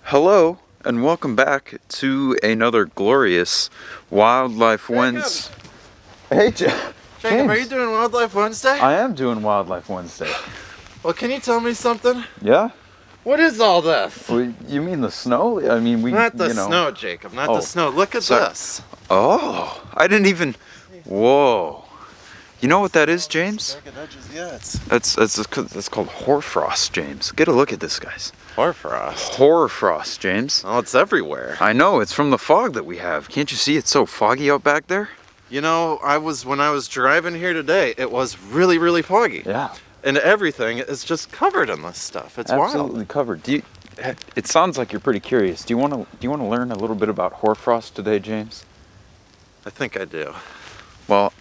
Hello and welcome back to another glorious Wildlife Wednesday. Hey, Jacob, James. are you doing Wildlife Wednesday? I am doing Wildlife Wednesday. Well, can you tell me something? Yeah? What is all this? Well, you mean the snow? I mean, Not the snow, Jacob, not the snow. Look at this. Oh, I didn't even... Whoa. You know what that is, James? Yeah, it's That's called hoarfrost, James. Get a look at this, guys. hoarfrost. Hoarfrost, James. Oh, it's everywhere. I know, it's from the fog that we have. Can't you see it's so foggy out back there? You know, when I was driving here today, it was really, really foggy. Yeah. And everything is just covered in this stuff. It's Absolutely wild. covered. It sounds like you're pretty curious. Do you want to learn a little bit about hoarfrost today, James? I think I do. Well,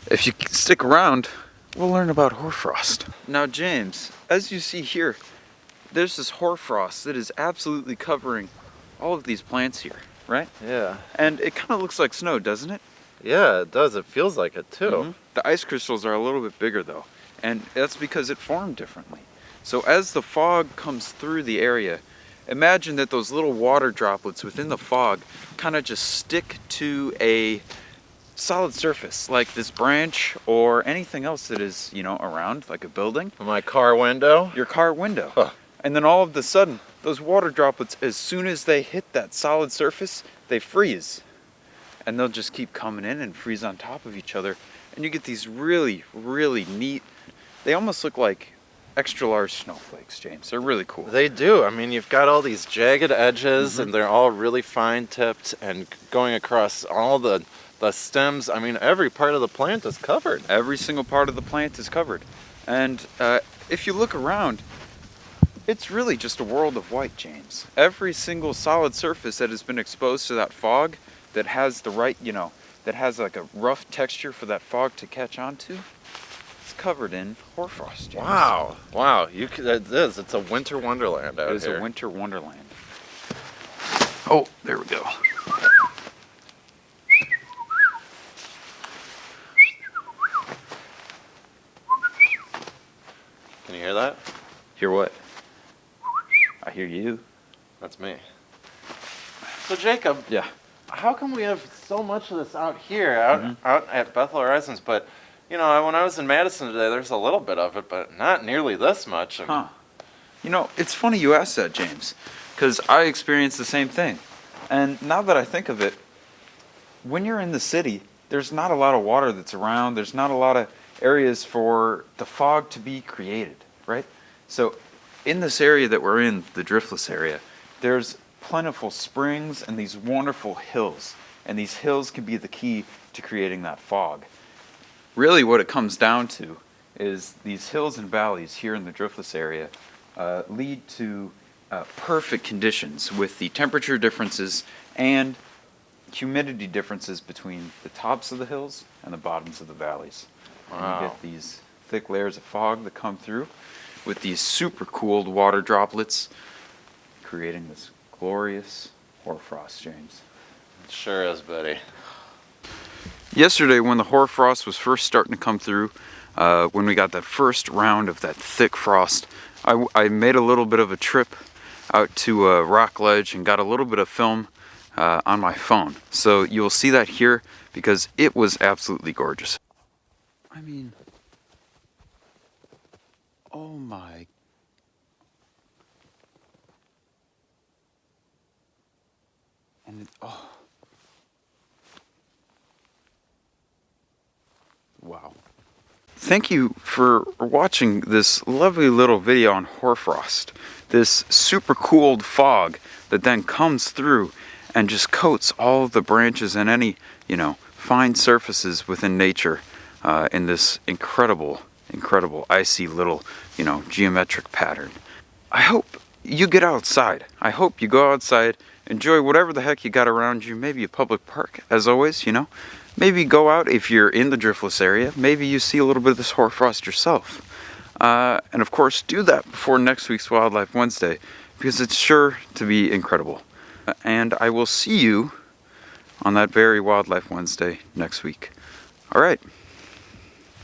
if you stick around, we'll learn about hoarfrost. Now, James, as you see here, there's this hoarfrost that is absolutely covering all of these plants here, right? Yeah. And it kind of looks like snow, doesn't it? Yeah, it does. It feels like it too. Mm-hmm. The ice crystals are a little bit bigger though, and that's because it formed differently. So as the fog comes through the area, imagine that those little water droplets within the fog kind of just stick to a solid surface, like this branch or anything else that is, around, like a building. My car window? Your car window. Huh. And then all of a sudden, those water droplets, as soon as they hit that solid surface, they freeze. And they'll just keep coming in and freeze on top of each other. And you get these really, really neat, they almost look like extra large snowflakes, James. They're really cool. They do. I mean, you've got all these jagged edges, and they're all really fine tipped and going across all the stems. I mean, every part of the plant is covered. Every single part of the plant is covered. And if you look around, it's really just a world of white, James. Every single solid surface that has been exposed to that fog, that has the right, that has like a rough texture for that fog to catch onto, it's covered in hoarfrost, James. Wow. It is. It's a winter wonderland out here. It is a winter wonderland. Oh, there we go. Can you hear that? Hear what? I hear you. That's me. So Jacob, Yeah. how come we have so much of this out here, out at Bethel Horizons, but when I was in Madison today, there's a little bit of it, but not nearly this much. Huh. It's funny you asked that, James, because I experienced the same thing. And now that I think of it, when you're in the city, there's not a lot of water that's around. There's not a lot of areas for the fog to be created, right? So in this area that we're in, the driftless area, there's plentiful springs and these wonderful hills. And these hills can be the key to creating that fog. Really what it comes down to is these hills and valleys here in the driftless area lead to perfect conditions with the temperature differences and humidity differences between the tops of the hills and the bottoms of the valleys. Wow. And you get these thick layers of fog that come through with these super cooled water droplets, creating this glorious hoarfrost, James. It sure is, buddy. Yesterday, when the hoarfrost was first starting to come through, when we got that first round of that thick frost, I made a little bit of a trip out to a rock ledge and got a little bit of film on my phone. So you'll see that here because it was absolutely gorgeous. I mean, oh my. And oh. Wow. Thank you for watching this lovely little video on hoarfrost. This super cooled fog that then comes through and just coats all of the branches and any, fine surfaces within nature in this incredible icy little, geometric pattern. I hope you get outside. I hope you go outside, enjoy whatever the heck you got around you, maybe a public park, as always, Maybe go out if you're in the driftless area. Maybe you see a little bit of this hoarfrost yourself. And of course, do that before next week's Wildlife Wednesday, because it's sure to be incredible. And I will see you on that very Wildlife Wednesday next week. All right.